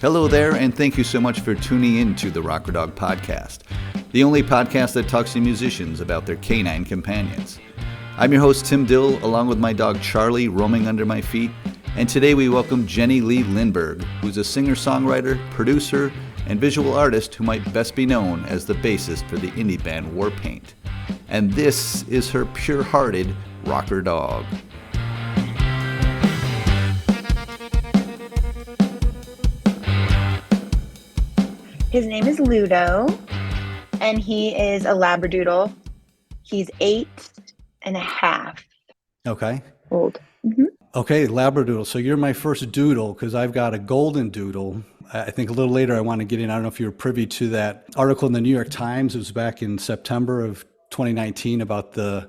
Hello there, and thank you so much for tuning in to the Rocker Dog Podcast, the only podcast that talks to musicians about their canine companions. I'm your host, Tim Dill, along with my dog Charlie roaming under my feet, and today we welcome Jenny Lee Lindberg, who's a singer-songwriter, producer, and visual artist who might best be known as the bassist for the indie band Warpaint. And this is her pure-hearted rocker dog. His name is Ludo, and he is a Labradoodle. He's 8.5. Okay. Old. Mm-hmm. Okay, Labradoodle. So you're my first doodle because I've got a golden doodle. I think a little later I want to get in. I don't know if you were privy to that article in the New York Times. It was back in September of 2019 about the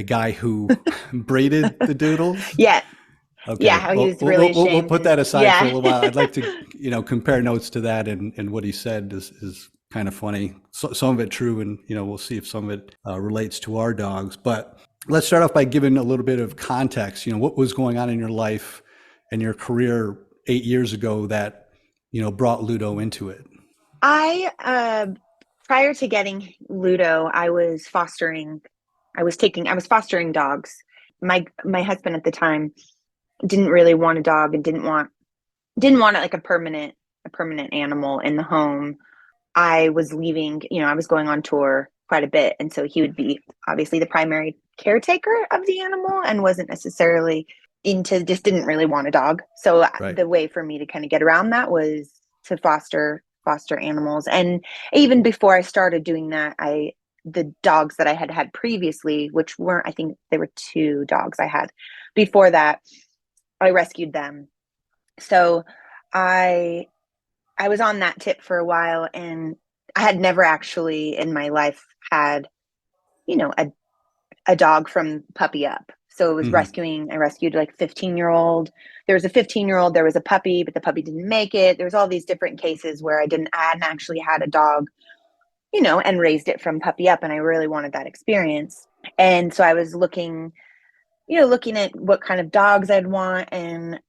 guy who braided the doodles. Yeah. Okay. Yeah, how he was really ashamed. We'll put that aside for a little while. I'd like to, compare notes to that, and what he said is kind of funny. So, some of it true, and we'll see if some of it relates to our dogs. But let's start off by giving a little bit of context. What was going on in your life and your career 8 years ago that brought Ludo into it? I prior to getting Ludo, I was fostering dogs. My husband at the time didn't really want a dog and didn't want it like a permanent animal in the home. I was leaving, I was going on tour quite a bit. And so he would be obviously the primary caretaker of the animal and wasn't necessarily just didn't really want a dog. So right. The way for me to kind of get around that was to foster animals. And even before I started doing that, the dogs that I had previously, which weren't, I think there were 2 dogs I had before that, I rescued them. So I was on that tip for a while, and I had never actually in my life had, a dog from puppy up. So it was I rescued like 15-year-old. There was a 15-year-old, there was a puppy, but the puppy didn't make it. There was all these different cases where I hadn't actually had a dog, and raised it from puppy up. And I really wanted that experience. And so I was looking at what kind of dogs I'd want, and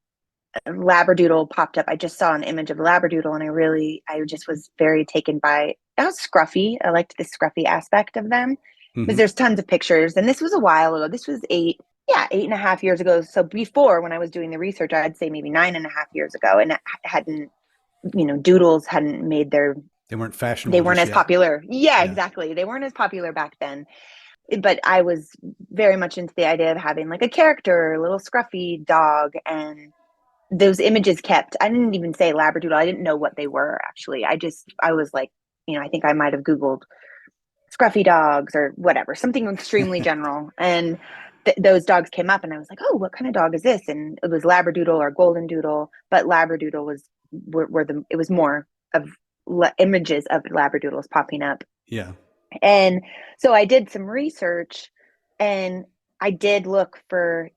Labradoodle popped up. I just saw an image of a Labradoodle, and I just was very taken by, that was scruffy. I liked the scruffy aspect of them because there's tons of pictures. And this was a while ago. This was 8.5 years ago. So before, when I was doing the research, I'd say maybe 9.5 years ago, and it hadn't, doodles hadn't made they weren't fashionable. They weren't as popular. Yeah, exactly. They weren't as popular back then. But I was very much into the idea of having like a character, a little scruffy dog, and those images kept. I didn't even say Labradoodle. I didn't know what they were actually. I was like, I think I might have Googled scruffy dogs or whatever, something extremely general, and those dogs came up, and I was like, oh, what kind of dog is this? And it was Labradoodle or Golden Doodle, but Labradoodle it was more of images of Labradoodles popping up. Yeah. And so I did some research, and I did look for,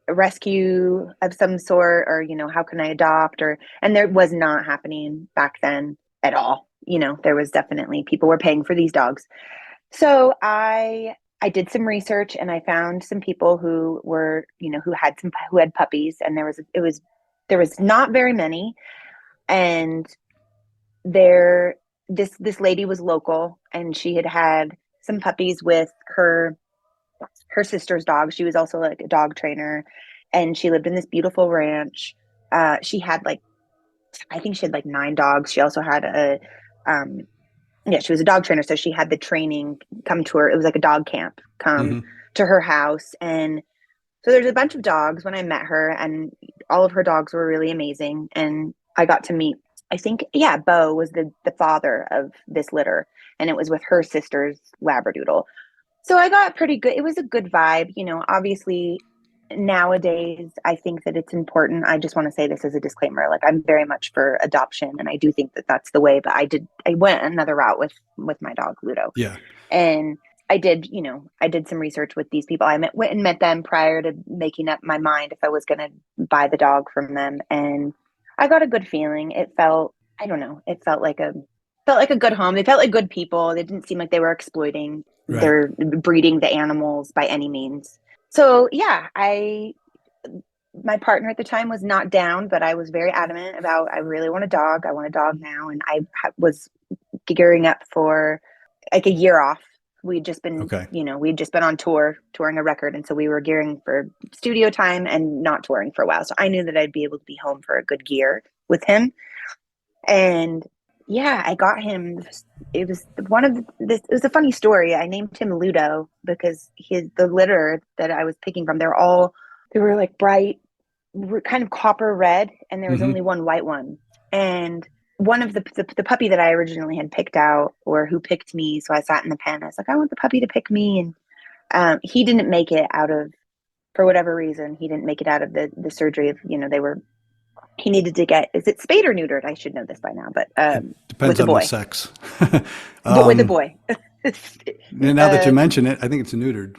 a rescue of some sort, or, how can I adopt, and there was not happening back then at all. There was definitely, people were paying for these dogs. So I did some research, and I found some people who were, who had puppies, and there was not very many. And this lady was local, and she had some puppies with her sister's dog. She was also like a dog trainer, and she lived in this beautiful ranch. She had I think she had 9 dogs. She also had she was a dog trainer. So she had the training come to her. It was like a dog camp come to her house. And so there's a bunch of dogs when I met her, and all of her dogs were really amazing. And I got to meet, I think, Bo was the father of this litter, and it was with her sister's Labradoodle. So I got pretty good. It was a good vibe. Obviously nowadays, I think that it's important. I just want to say this as a disclaimer. I'm very much for adoption, and I do think that that's the way, but I went another route with my dog Ludo. Yeah. And I did some research with these people. I went and met them prior to making up my mind if I was going to buy the dog from them. And I got a good feeling. It felt, I don't know, it felt like a good home. They felt like good people. They didn't seem like they were exploiting their breeding the animals by any means. So yeah, my partner at the time was not down, but I was very adamant about, I really want a dog. I want a dog now. And I was gearing up for like a year off. We'd just been, Okay. we'd just been on tour, touring a record. And so we were gearing for studio time and not touring for a while. So I knew that I'd be able to be home for a good year with him. And yeah, I got him. It was it was a funny story. I named him Ludo because the litter that I was picking from, they were like bright, kind of copper red, and there was only one white one. And one of the puppy that I originally had picked out, or who picked me, so I sat in the pen. I was like, I want the puppy to pick me, and he didn't make it out of, for whatever reason, he didn't make it out of the surgery. Of he needed to get, is it spayed or neutered? I should know this by now, but depends on boy. the sex. But with a boy. Now that you mention it, I think it's neutered.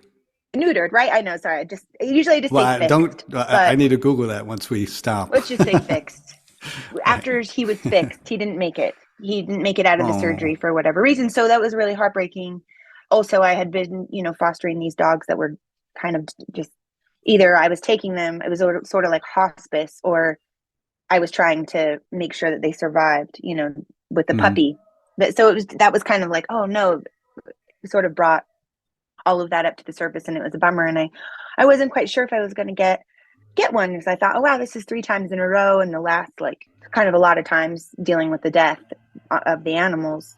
Neutered, right? I know. Sorry, usually I just say fixed. I need to Google that once we stop. Let's just say fixed. After he was fixed, he didn't make it. He didn't make it out of the surgery for whatever reason. So that was really heartbreaking. Also, I had been, fostering these dogs that were kind of just, either I was taking them, it was sort of like hospice, or I was trying to make sure that they survived, with the puppy. So that was kind of like, oh no, it sort of brought all of that up to the surface, and it was a bummer. And I wasn't quite sure if I was going to get one, because I thought, oh wow, this is 3 times in a row, and the last kind of a lot of times dealing with the death of the animals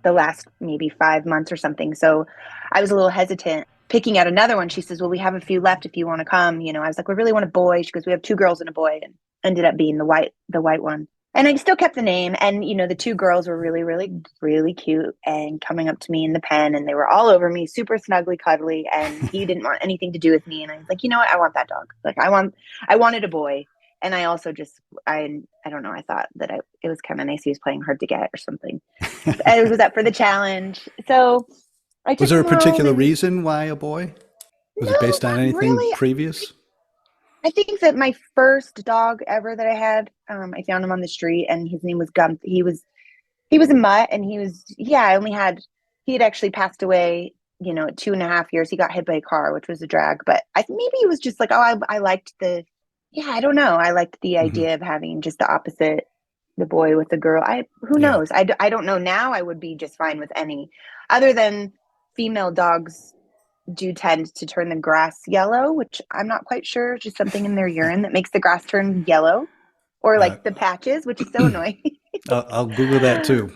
the last maybe 5 months or something. So I was a little hesitant picking out another one. She says, well, we have a few left if you want to come. I was like, we really want a boy. She goes, we have 2 girls and a boy, and ended up being the white one. And I still kept the name. And, the 2 girls were really, really, really cute and coming up to me in the pen, and they were all over me, super snuggly, cuddly. And he didn't want anything to do with me. And I was like, you know what? I want that dog. Like I wanted a boy. And I also I don't know. I thought that it was kind of nice. He was playing hard to get or something. I was up for the challenge. So was there a particular reason why a boy? Was it based on anything really previous? I think that my first dog ever that I had, I found him on the street, and his name was Gump. He was a mutt, and he had actually passed away, at 2.5 years. He got hit by a car, which was a drag, but maybe it was just like, oh, I liked I don't know. I liked the idea of having just the opposite, the boy with the girl. Who knows? I don't know. Now I would be just fine with any, other than female dogs do tend to turn the grass yellow, which I'm not quite sure. It's just something in their urine that makes the grass turn yellow, or like the patches, which is so annoying. I'll Google that too.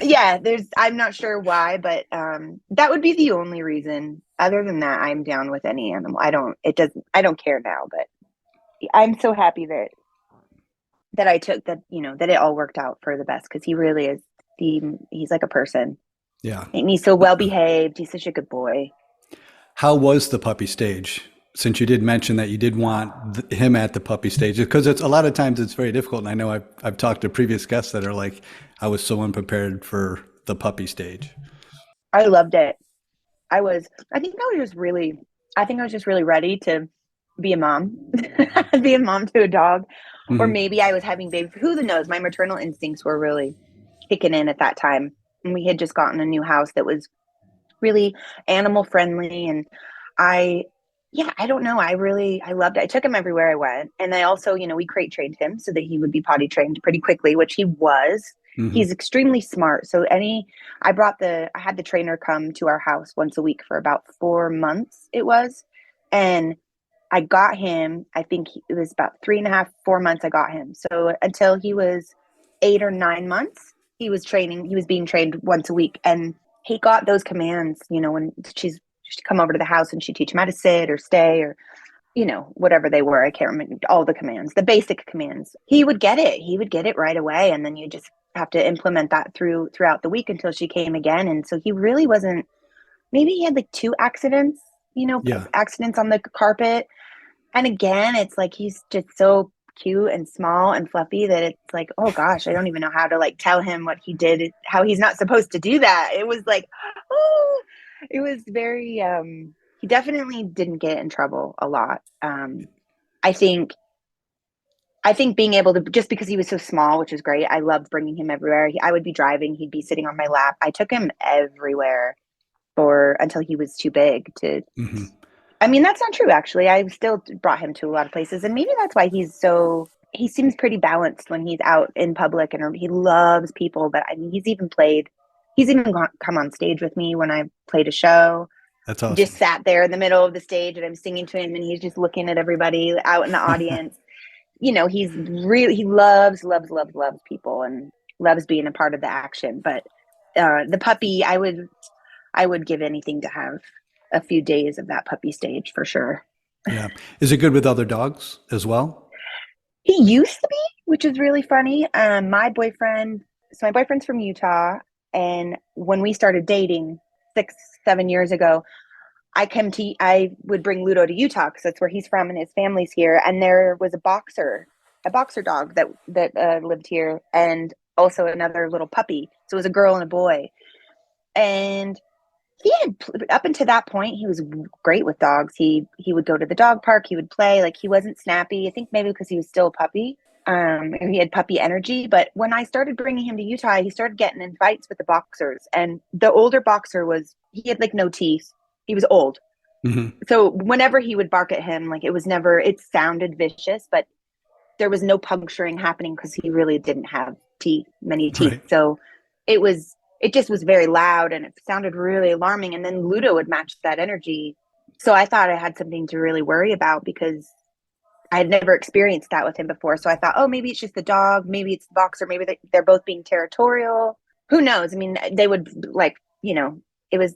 Yeah, I'm not sure why, but that would be the only reason. Other than that, I'm down with any animal. I don't care now, but I'm so happy that I took that, that it all worked out for the best, because he really is he's like a person. Yeah. And he's so well behaved. He's such a good boy. How was the puppy stage? Since you did mention that you did want him at the puppy stage, because it's a lot of times it's very difficult. And I know I've talked to previous guests that are like, I was so unprepared for the puppy stage. I loved it. I think I was just really ready to be a mom, be a mom to a dog, or maybe I was having babies. Who knows? My maternal instincts were really kicking in at that time. And we had just gotten a new house that was really animal friendly. And I don't know. I loved it. I took him everywhere I went. And I also, we crate trained him so that he would be potty trained pretty quickly, which he was. He's extremely smart. So I had the trainer come to our house once a week for about 4 months it was. And I got him, I think it was about 3.5, 4 months I got him. So until he was 8 or 9 months, he was being trained once a week. And he got those commands, when she'd come over to the house and she'd teach him how to sit or stay or, whatever they were. I can't remember all the commands, the basic commands. He would get it right away. And then you just have to implement that throughout the week until she came again. And so he really wasn't, maybe he had like 2 accidents, accidents on the carpet. And again, it's like, he's just so cute and small and fluffy that it's like, oh gosh, I don't even know how to like tell him what he did, how he's not supposed to do that. It was like, oh, it was very, he definitely didn't get in trouble a lot. I think being able to, just because he was so small, which is great. I loved bringing him everywhere. I would be driving, he'd be sitting on my lap. I took him everywhere until he was too big to I mean, that's not true, actually. I still brought him to a lot of places, and maybe that's why he seems pretty balanced when he's out in public, and he loves people. But I mean, he's even come on stage with me when I played a show. That's awesome. Just sat there in the middle of the stage and I'm singing to him and he's just looking at everybody out in the audience. He loves people and loves being a part of the action. But the puppy, I would give anything to have a few days of that puppy stage for sure. Yeah. Is it good with other dogs as well? He used to be, which is really funny. My boyfriend's from Utah, and when we started dating 6-7 years ago, I would bring Ludo to Utah because that's where he's from and his family's here. And there was a boxer dog that lived here, and also another little puppy. So it was a girl and a boy. And he had, up until that point, he was great with dogs. He would go to the dog park. He would play. Like, he wasn't snappy. I think maybe because he was still a puppy. And he had puppy energy. But when I started bringing him to Utah, he started getting in fights with the boxers. And the older boxer he had like no teeth. He was old. Mm-hmm. So whenever he would bark at him, like, it sounded vicious, but there was no puncturing happening because he really didn't have many teeth. Right. So it just was very loud and it sounded really alarming. And then Ludo would match that energy. So I thought I had something to really worry about because I had never experienced that with him before. So I thought, oh, maybe it's just the dog. Maybe it's the boxer. Maybe they're both being territorial. Who knows? I mean, they would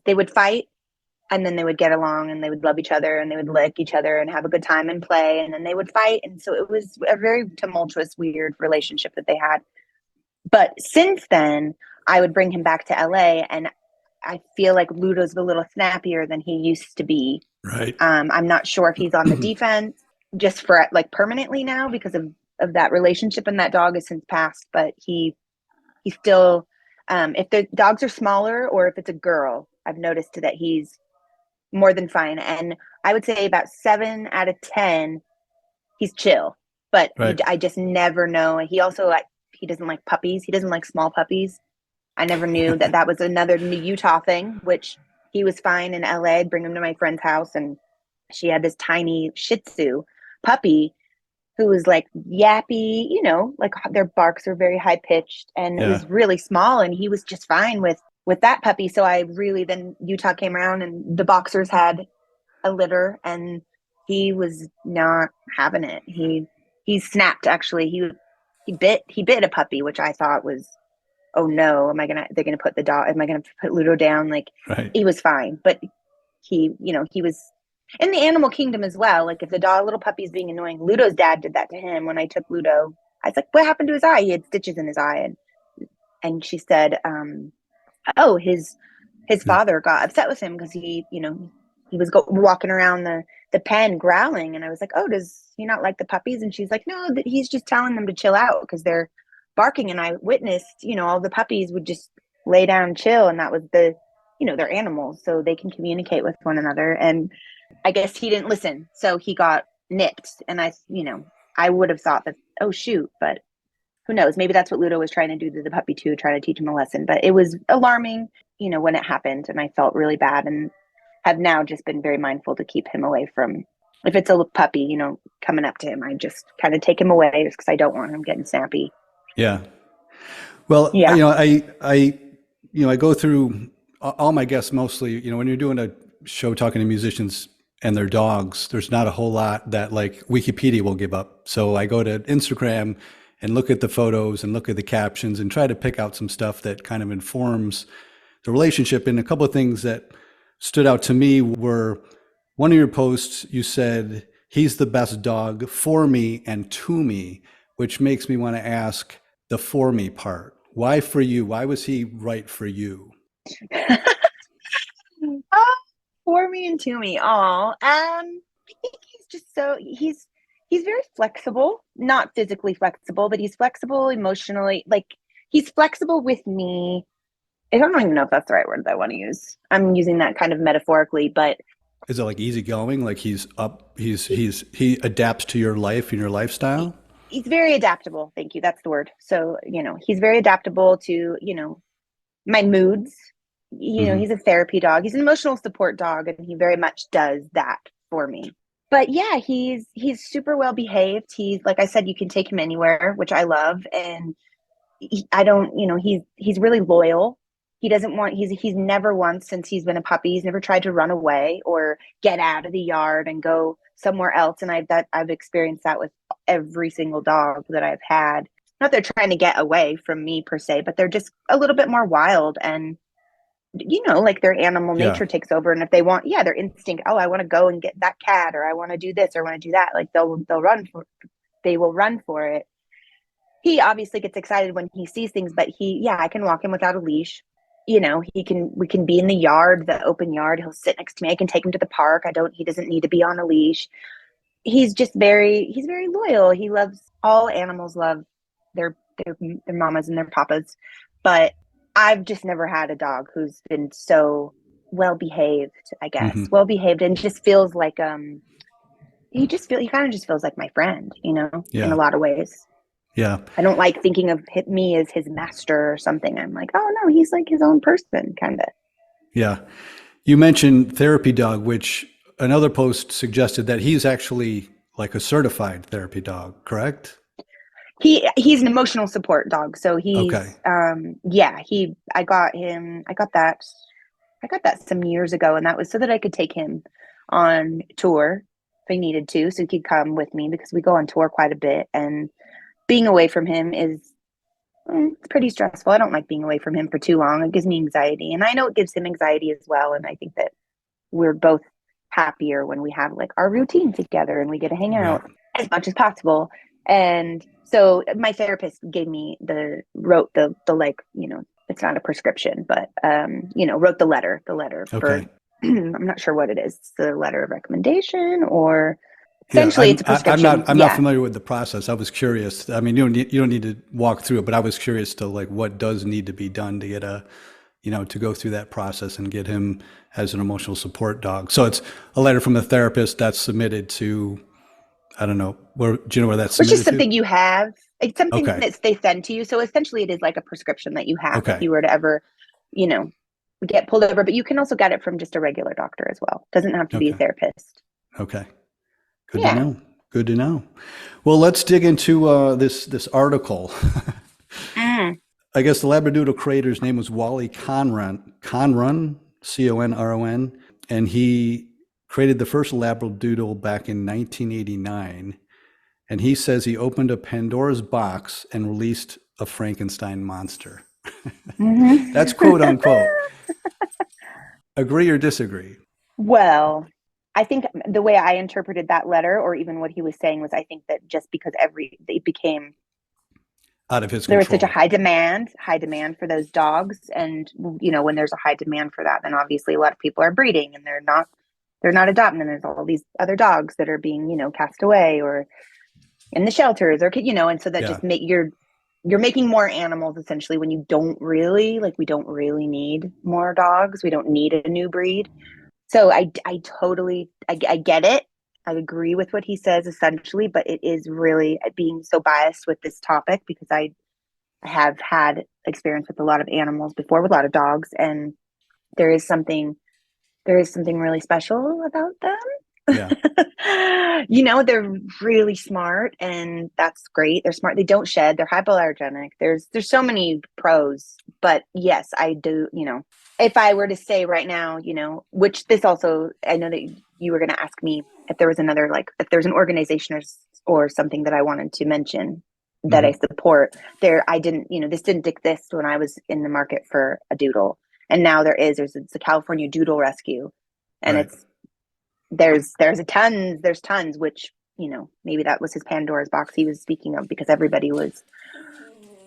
they would fight and then they would get along and they would love each other and they would lick each other and have a good time and play. And then they would fight. And so it was a very tumultuous, weird relationship that they had. But since then, I would bring him back to LA and I feel like Ludo's a little snappier than he used to be. Right. I'm not sure if he's on the defense just for like permanently now because of that relationship, and that dog has since passed, but he's still, if the dogs are smaller or if it's a girl, I've noticed that he's more than fine. And I would say about 7 out of 10, he's chill, but right. I just never know. He also he doesn't like puppies. He doesn't like small puppies. I never knew that was another Utah thing, which he was fine in LA. I'd bring him to my friend's house and she had this tiny Shih Tzu puppy who was like yappy, like their barks are very high pitched and it was really small and he was just fine with that puppy. So then Utah came around and the boxers had a litter and he was not having it. He snapped, actually. He bit a puppy, which I thought was, oh no, they're gonna put am I gonna put Ludo down? Like, right. He was fine, but he was in the animal kingdom as well. Like, if the little puppy's being annoying, Ludo's dad did that to him. When I took Ludo, I was like, what happened to his eye? He had stitches in his eye. And she said, his father got upset with him because he was walking around the pen growling. And I was like, oh, does he not like the puppies? And she's like, no, he's just telling them to chill out because they're barking. And I witnessed, all the puppies would just lay down and chill. And that was they're animals, so they can communicate with one another. And I guess he didn't listen. So he got nipped. And I would have thought that, oh, shoot. But who knows? Maybe that's what Ludo was trying to do to the puppy too, try to teach him a lesson. But it was alarming, when it happened. And I felt really bad and have now just been very mindful to keep him away from, if it's a puppy, coming up to him, I just kind of take him away just because I don't want him getting snappy. Yeah. Well, yeah. I go through all my guests mostly, when you're doing a show talking to musicians and their dogs, there's not a whole lot that like Wikipedia will give up. So I go to Instagram and look at the photos and look at the captions and try to pick out some stuff that kind of informs the relationship. And a couple of things that stood out to me were, one of your posts, you said, he's the best dog for me and to me, which makes me want to ask the for me part. Why for you? Why was he right for you? For me and to me. I think he's just he's very flexible, not physically flexible, but he's flexible emotionally. Like, he's flexible with me. I don't even know if that's the right word that I want to use. I'm using that kind of metaphorically, but is it like easygoing? Like he adapts to your life and your lifestyle? He's very adaptable. Thank you. That's the word. So, he's very adaptable to, my moods. He's a therapy dog. He's an emotional support dog, and he very much does that for me. But yeah, he's super well behaved. He's, like I said, you can take him anywhere, which I love. And I don't, he's really loyal. He doesn't want, he's never once since he's been a puppy, he's never tried to run away or get out of the yard and go somewhere else. And I've experienced that with every single dog that I've had. Not they're trying to get away from me per se, but they're just a little bit more wild, and like their animal nature takes over. And if they want, their instinct, oh, I want to go and get that cat, or I want to do this, or I want to do that, like they will run for it. He obviously gets excited when he sees things, but I can walk him without a leash. We can be in the yard, the open yard. He'll sit next to me. I can take him to the park. He doesn't need to be on a leash. He's very loyal. He loves, all animals love their mamas and their papas. But I've just never had a dog who's been so well behaved, I guess. Mm-hmm. Well behaved, and just feels like he kind of just feels like my friend, in a lot of ways. Yeah. I don't like thinking of me as his master or something. I'm like, oh no, he's like his own person, kind of. Yeah. You mentioned therapy dog, which another post suggested that he's actually like a certified therapy dog, correct? He's an emotional support dog. So he's, okay. I got that some years ago, and that was so that I could take him on tour if I needed to. So he could come with me, because we go on tour quite a bit, and being away from him is it's pretty stressful. I don't like being away from him for too long. It gives me anxiety, and I know it gives him anxiety as well. And I think that we're both happier when we have like our routine together and we get to hang out as much as possible. And so my therapist wrote the like, it's not a prescription, but wrote the letter for I'm not sure what it is. It's the letter of recommendation, or essentially it's a prescription. I'm not familiar with the process. I was curious. I mean, you don't need to walk through it, but I was curious to like what does need to be done to get to go through that process and get him as an emotional support dog. So it's a letter from a therapist that's submitted to, I don't know, do you know where that's submitted? It's just something you have. It's something that they send to you. So essentially it is like a prescription that you have if you were to ever, get pulled over. But you can also get it from just a regular doctor as well. It doesn't have to be a therapist. Okay. Good to know. Good to know. Well, let's dig into this article. I guess the Labradoodle creator's name was Wally Conron, Conron, and he created the first Labradoodle back in 1989. And he says he opened a Pandora's box and released a Frankenstein monster. Mm-hmm. That's quote unquote. Agree or disagree? Well, I think the way I interpreted that letter, or even what he was saying, was I think that just because it became out of his control. There was such a high demand for those dogs. And, when there's a high demand for that, then obviously a lot of people are breeding and they're not adopting. And there's all these other dogs that are being, cast away or in the shelters, or, and so that just you're making more animals essentially when we don't really need more dogs. We don't need a new breed. So I totally get it. I agree with what he says essentially, but it is really being so biased with this topic because I have had experience with a lot of animals before, with a lot of dogs, and there is something really special about them. Yeah. They're really smart, and that's great. They're smart. They don't shed. They're hypoallergenic. There's so many pros, but yes, I do, if I were to say right now, which this also, I know that you were going to ask me if there was another, like if there's an organization or something that I wanted to mention that I support there. I didn't, this didn't exist when I was in the market for a doodle. And now there's the California Doodle Rescue, and there's tons, which, maybe that was his Pandora's box he was speaking of, because everybody was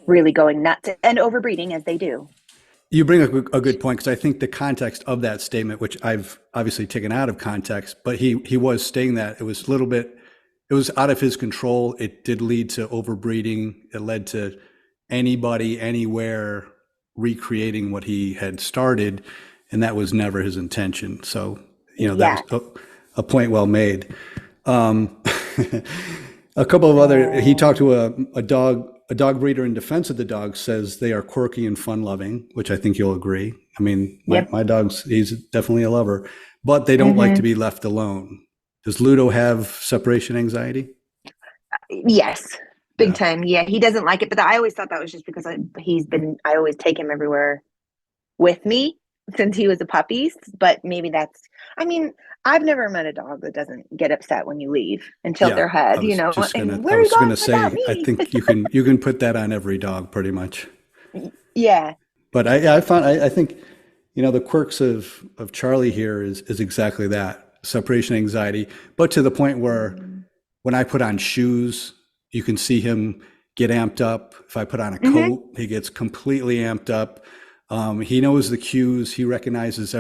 really going nuts and overbreeding as they do. You bring up a good point, because I think the context of that statement, which I've obviously taken out of context, but he was stating that it was out of his control. It did lead to overbreeding. It led to anybody, anywhere recreating what he had started, and that was never his intention. So, that was a point well made. A couple of other, he talked to a dog breeder in defense of the dog, says they are quirky and fun loving, which I think you'll agree. I mean, my dog's, he's definitely a lover, but they don't like to be left alone. Does Ludo have separation anxiety? Yes, big Yeah. time. Yeah, he doesn't like it, but I always thought that was just because I always take him everywhere with me since he was a puppy. But maybe I mean, I've never met a dog that doesn't get upset when you leave and tilt Yeah. their head, and I where are you was going gonna without say, I me? think you can put that on every dog pretty much. Yeah. But I think, the quirks of Charlie here is exactly that, separation anxiety, but to the point where when I put on shoes, you can see him get amped up. If I put on a Mm-hmm. coat, he gets completely amped up. He knows the cues. He recognizes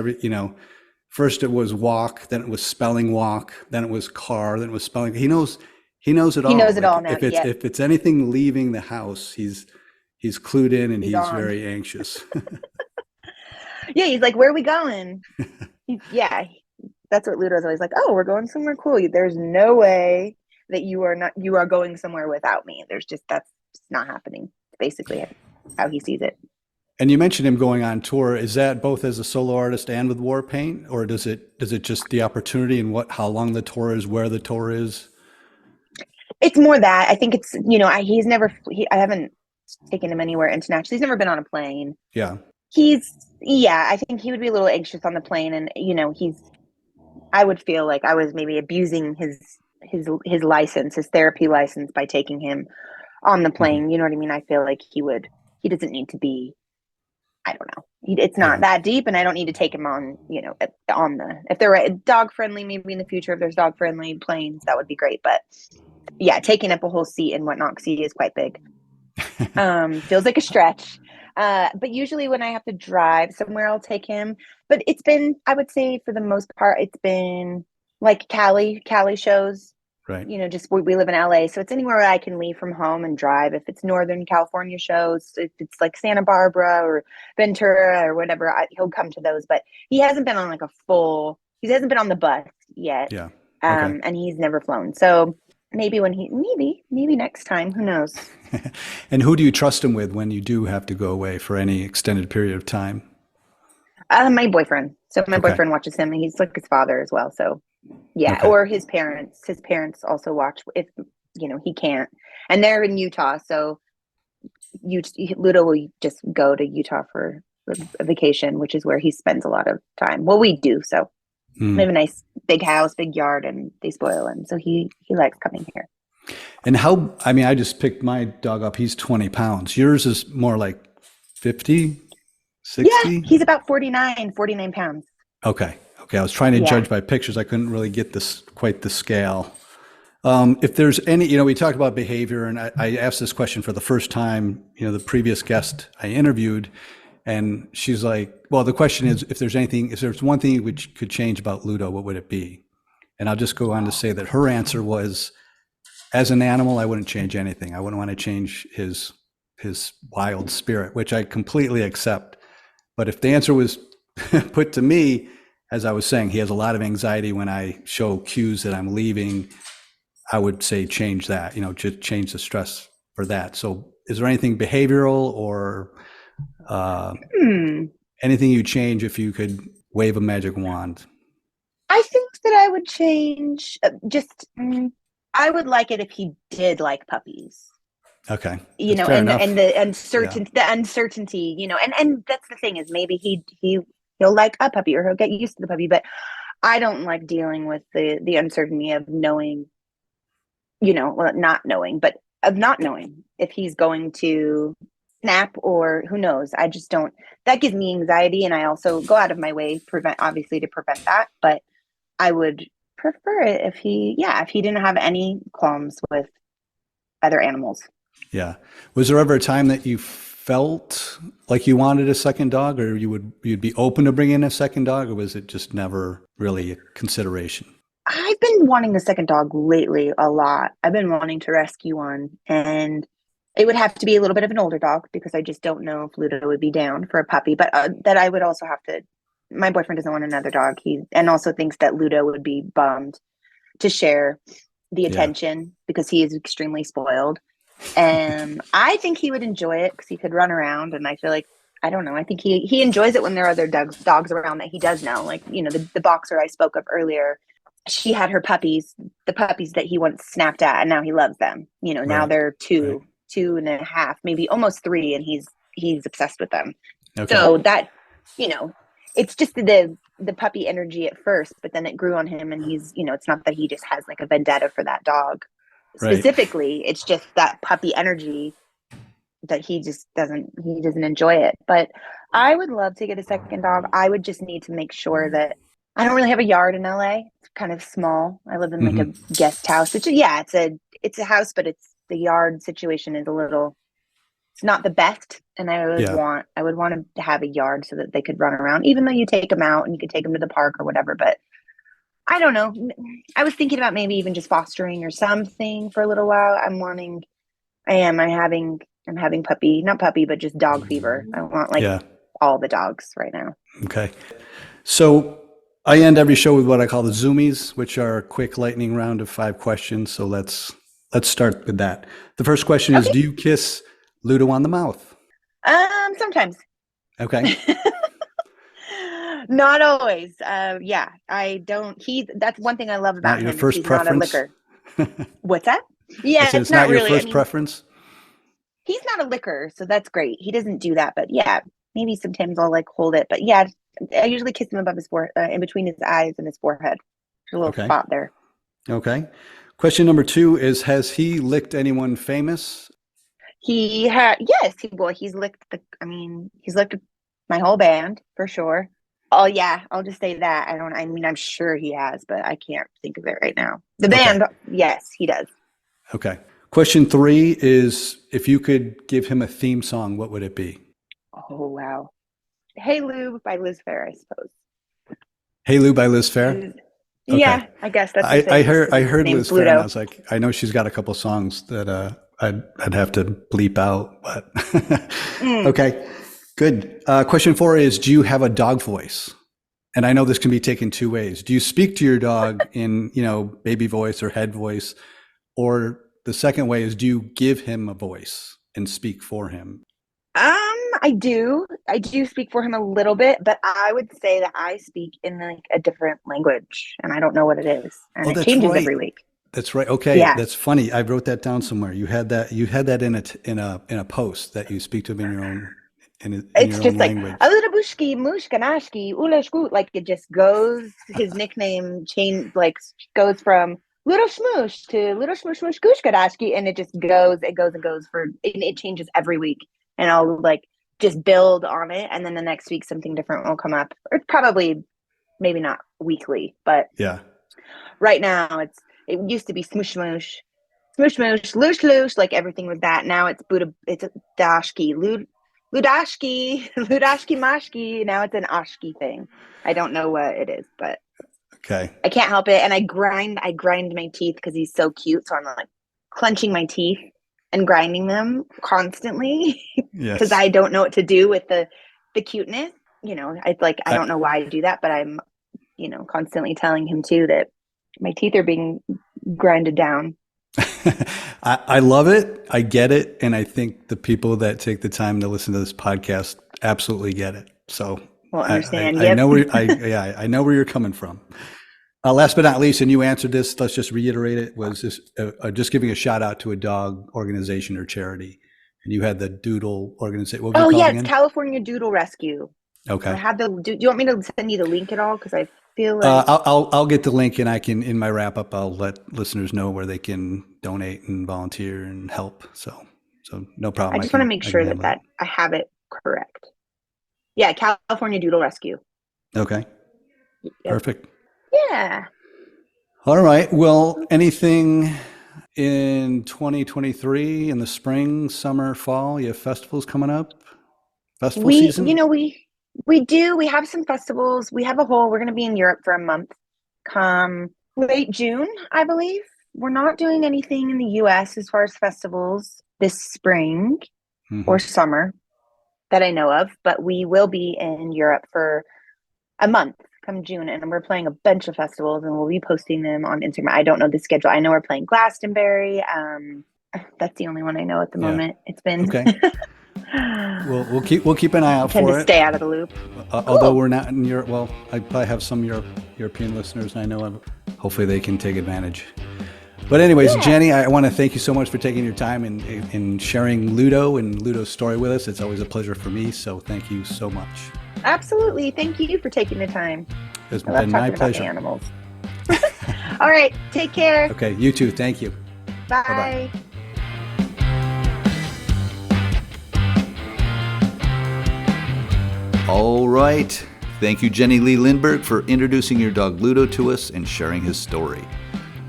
first it was walk, then it was spelling walk, then it was car, then it was spelling. He knows it He all. knows it Like all now. Yep. if it's anything leaving the house, he's clued in and He's he's on. very anxious. Yeah, he's like, where are we going? Yeah, that's what Ludo's always like. Oh, we're going somewhere cool. There's no way that you are going somewhere without me. That's just not happening. Basically how he sees it. And you mentioned him going on tour. Is that both as a solo artist and with Warpaint, or does it just the opportunity and how long the tour is, where the tour is? It's more that I think it's I haven't taken him anywhere internationally. He's never been on a plane. Yeah. I think he would be a little anxious on the plane, and I would feel like I was maybe abusing his license, his therapy license, by taking him on the Mhm. plane. You know what I mean? I feel like he doesn't need to be, I don't know. It's not Yeah. that deep, and I don't need to take him on, if they're dog friendly, maybe in the future, if there's dog friendly planes, that would be great. But yeah, taking up a whole seat and whatnot, because he is quite big. Feels like a stretch. But usually when I have to drive somewhere, I'll take him. But I would say for the most part, it's been like Cali shows. Right. Just we live in LA, so it's anywhere I can leave from home and drive. If it's Northern California shows, if it's like Santa Barbara or Ventura or whatever, he'll come to those. But he hasn't been on he hasn't been on the bus yet, Yeah. Okay. and he's never flown. So maybe maybe next time, who knows? And who do you trust him with when you do have to go away for any extended period of time? My boyfriend. So my Okay. boyfriend watches him, and he's like his father as well. So yeah, Okay. or his parents. His parents also watch if he can't, and they're in Utah. So Ludo will just go to Utah for a vacation, which is where he spends a lot of time. Well, we do. So they have a nice big house, big yard, and they spoil him. So he likes coming here. And I just picked my dog up. He's 20 pounds. Yours is more like 50, 60? Yeah, he's about 49 pounds. Okay. Okay. I was trying to Yeah. judge by pictures. I couldn't really get quite the scale. If there's any, we talked about behavior, and I asked this question for the first time, the previous guest I interviewed, and she's like, well, the question is, if there's one thing which could change about Ludo, what would it be? And I'll just go on to say that her answer was, as an animal, I wouldn't change anything. I wouldn't want to change his wild spirit, which I completely accept. But if the answer was put to me, as I was saying, he has a lot of anxiety when I show cues that I'm leaving, I would say change that, just change the stress for that. So is there anything behavioral or anything you change if you could wave a magic wand? I think that I would change I would like it if he did like puppies. Okay. Fair enough. And the uncertainty, and that's the thing, is maybe he'll like a puppy, or he'll get used to the puppy, but I don't like dealing with the uncertainty of knowing, not knowing, but of not knowing if he's going to snap, or who knows. I just don't, that gives me anxiety, and I also go out of my way to prevent that, but I would prefer it if he didn't have any qualms with other animals. Yeah. Was there ever a time that you felt like you wanted a second dog, or you'd be open to bringing a second dog, or was it just never really a consideration? I've been wanting a second dog lately a lot. I've been wanting to rescue one, and it would have to be a little bit of an older dog, because I just don't know if Ludo would be down for a puppy, but that I would also have to, my boyfriend doesn't want another dog. And also thinks that Ludo would be bummed to share the attention, because he is extremely spoiled. And I think he would enjoy it, because he could run around, and I feel like, I don't know, I think he enjoys it when there are other dogs around that he does know, like the boxer I spoke of earlier. she had her puppies, the puppies that he once snapped at, and now he loves them. Now Right. they're 2.5, maybe almost 3, and he's obsessed with them. Okay. So that, it's just the puppy energy at first, but then it grew on him, and he's, it's not that he just has like a vendetta for that dog specifically. It's just that puppy energy that he doesn't enjoy it. But I would love to get a second dog. I would just need to make sure that I don't really have a yard in LA. It's kind of small. I live in like a guest house. It's a house, but the yard situation is it's not the best. And I would want to have a yard so that they could run around, even though you take them out and you could take them to the park or whatever. But I don't know. I was thinking about maybe even just fostering or something for a little while. I'm having not puppy, but just dog fever. I want all the dogs right now. Okay. So I end every show with what I call the Zoomies, which are a quick lightning round of 5 questions. So let's start with that. The first question is, do you kiss Ludo on the mouth? Sometimes. Okay. Not always. Yeah, I don't. That's one thing I love about him. Your first he's preference? Not a licker. What's that? Yeah, it's not really your first preference. He's not a licker, so that's great. He doesn't do that, but yeah, maybe sometimes I'll like hold it. But yeah, I usually kiss him above his forehead, in between his eyes and his forehead. There's a little spot there. Okay. Question number 2 is: has he licked anyone famous? Yes. He's licked he's licked my whole band for sure. Oh yeah, I'll just say that. I'm sure he has, but I can't think of it right now. The band, yes, he does. Okay. Question 3 is: if you could give him a theme song, what would it be? Oh wow. Hey Lou by Liz Phair, I suppose. Hey Lou by Liz Phair? Okay. Yeah, I guess that's I heard Liz Phair, and I was like, I know she's got a couple songs that I'd have to bleep out, but okay. Good. Question 4 is: do you have a dog voice? And I know this can be taken 2 ways. Do you speak to your dog in, baby voice or head voice? Or the second way is, do you give him a voice and speak for him? I do speak for him a little bit, but I would say that I speak in like a different language, and I don't know what it is, and it changes every week. That's right. Okay, yeah. That's funny. I wrote that down somewhere. You had that in a post that you speak to him in your own. It's just like Alabushki, Mushkanashki, Ulashku. Like it just goes. His nickname goes from Little Shmoosh to Little Shmoosh Shmoosh Gushkadashki, and it just goes. It goes and goes it changes every week, and I'll like just build on it, and then the next week something different will come up, or probably maybe not weekly, but yeah. Right now it used to be Smoosh Smoosh, Smoosh Smoosh, Loosh Loosh, like everything was that. Now it's it's a Dashki, Ludashki, Ludashki Mashki. Now it's an Ashki thing. I don't know what it is, but okay. I can't help it. And I grind my teeth because he's so cute. So I'm like clenching my teeth and grinding them constantly because I don't know what to do with the cuteness. It's like, I don't know why I do that, but I'm, constantly telling him too that my teeth are being grinded down. I love it. I get it. And I think the people that take the time to listen to this podcast absolutely get it. So understand. I know I know where you're coming from. Last but not least, and you answered this, let's just reiterate it, was just giving a shout out to a dog organization or charity. And you had the Doodle organization. What was it called again? It's California Doodle Rescue. Okay. I have do you want me to send you the link at all? Because I feel like I'll get the link, and I can, in my wrap up, I'll let listeners know where they can donate and volunteer and help. So no problem. I just want to make sure that I have it correct. Yeah, California Doodle Rescue. Okay. Yep. Perfect. Yeah. All right. Well, anything in 2023 in the spring, summer, fall? You have festivals coming up? Festival season? We do. We have some festivals. We're going to be in Europe for a month come late June, I believe. We're not doing anything in the US as far as festivals this spring or summer that I know of, but we will be in Europe for a month come June, and we're playing a bunch of festivals, and we'll be posting them on Instagram. I don't know the schedule. I know we're playing Glastonbury. That's the only one I know at the moment. It's been okay. We'll keep an eye out for it. To stay out of the loop. Although we're not in Europe, well, I probably have some European listeners, and I know hopefully they can take advantage. But anyways, Yeah. Jenny, I want to thank you so much for taking your time and sharing Ludo and Ludo's story with us. It's always a pleasure for me, so thank you so much. Absolutely. Thank you for taking the time. It's I love been my talking about the pleasure. animals. All right. Take care. Okay, you too. Thank you. Bye. Bye-bye. All right. Thank you, Jenny Lee Lindberg, for introducing your dog Ludo to us and sharing his story.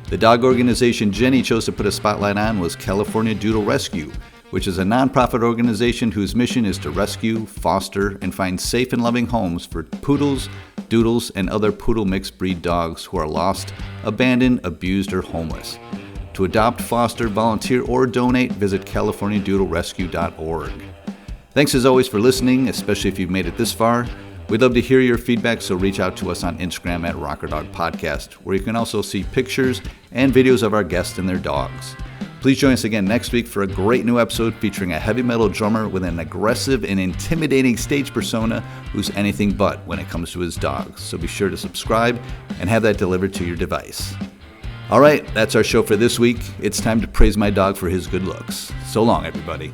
The dog organization Jenny chose to put a spotlight on was California Doodle Rescue, which is a nonprofit organization whose mission is to rescue, foster, and find safe and loving homes for poodles, doodles, and other poodle mixed breed dogs who are lost, abandoned, abused, or homeless. To adopt, foster, volunteer, or donate, visit CaliforniaDoodleRescue.org. Thanks as always for listening, especially if you've made it this far. We'd love to hear your feedback, so reach out to us on Instagram at Rockerdog Podcast, where you can also see pictures and videos of our guests and their dogs. Please join us again next week for a great new episode featuring a heavy metal drummer with an aggressive and intimidating stage persona who's anything but when it comes to his dogs. So be sure to subscribe and have that delivered to your device. All right, that's our show for this week. It's time to praise my dog for his good looks. So long, everybody.